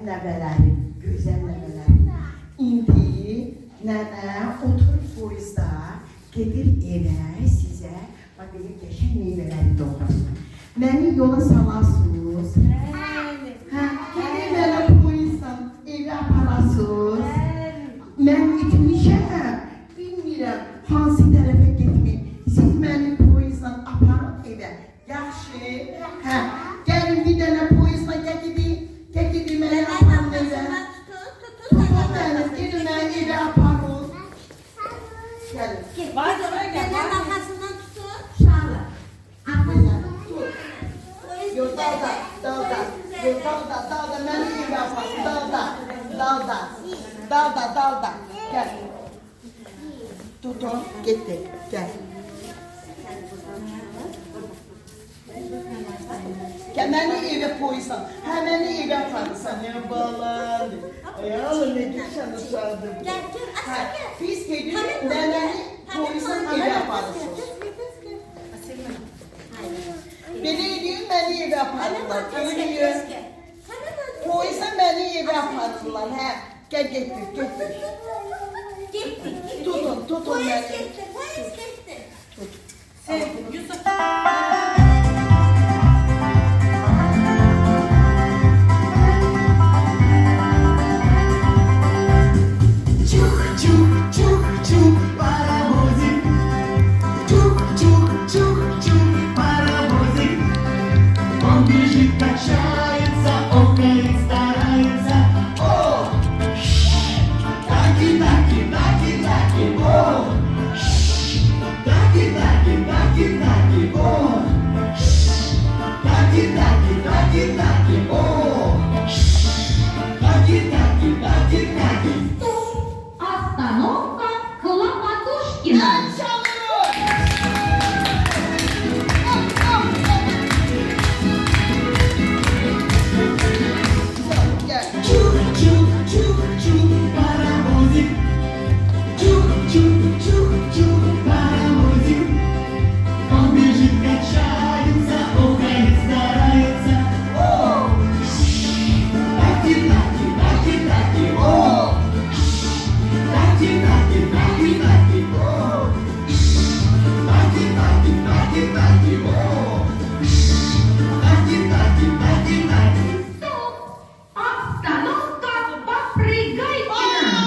nəvələrim, gözəl nəvələrim. İndi nənə oturub poyuzda gedir evə sizə belə qəşəng meyvələri doğrasın. Məni yola salarsınız. Hə, gedir mənə poyuzdan evə aparasınız. Mən gitmişəm, bilmirəm hansı tərəfə getməyim. Siz məni poyuzdan aparın evə. Yaxşı, hə, gəlin bir dənə poyuzla gətidir mənə aparın evə. Tutun məni, gedin məni evə aparın. Gəlin. Var oraya gel. Neden arkasından tutun? Şarlı. Arkasından tut. Yok dalda, məni evə aparın, dalda, gəl. Tutun, getdi, gəl. Gəl, məni evə poysan, hə, məni evə aparırsan, ya balan. Ay, alın, ne geçen uşaqdır. Gel, Hə, biz gedirik, məni poysan evə aparırsınız. Belə edin, məni evə aparırlar, görüyor. Poysan məni evə aparırlar, hə. Gəl, getdir. Tutun Polis məni. gitti, polis gitti. Yusuf. Чух-чух-чух-чух, паровозик. Чух-чух-чух-чух, паровозик. Он бежит, качается, окает, старается. О! Таки-таки-таки-таки, о! Таки-таки-таки-таки, о! Таки-таки-таки-таки, о! Таки-таки-таки-таки. Остановка Клопотушкина. Чух-чух-чух-чух, паровозик. Чух-чух-чух-чух, паровозик. Он бежит, качается, окает, старается. О! Таки-таки-таки-таки, о! Таки-таки-таки-таки, о! Таки-таки-таки-таки, о! Таки-таки-таки-таки. Остановка Попрыгайкина.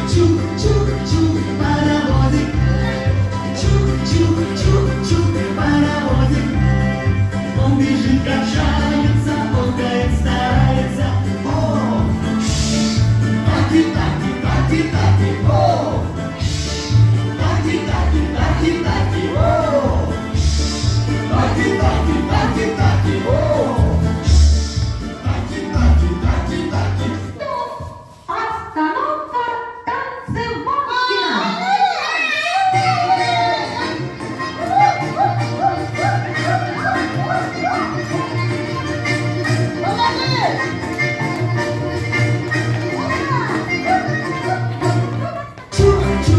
Чух-чух-чух-чух, паровозик. Чух-чух-чух-чух, паровозик. Он бежит, качается, окает, старается. О! Таки-таки-таки-таки, о! Таки-таки-таки-таки, о! Таки-таки-таки-таки, о! Таки-таки-таки-таки. Остановка Танцевалкина. Чух-чух.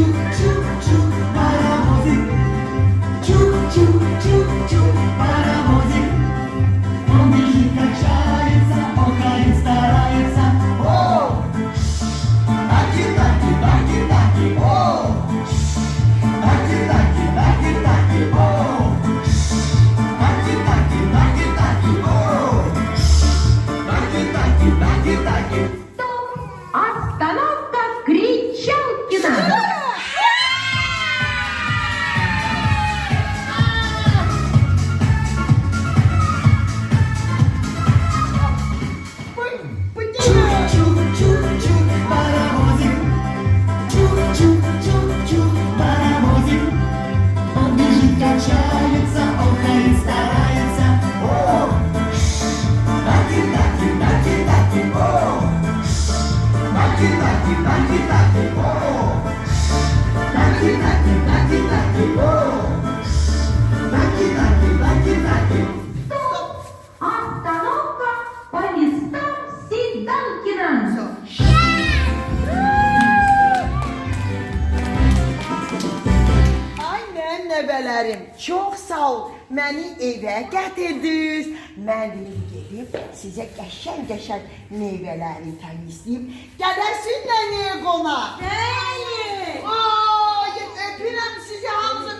nəvələrim, çox sağ ol. Məni evə gətirdiniz. Mən dedim gedib sizə qəşəng-qəşəng meyvələri təmizləyib. Gələsiz nəyə qonaq? Bəli. Ay, öpürəm sizi hamısı.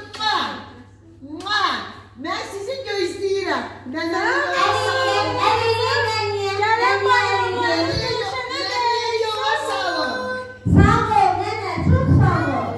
Mən sizi gözləyirəm. Nənəmin yola salın. Sağ ol nene, çok sağ ol.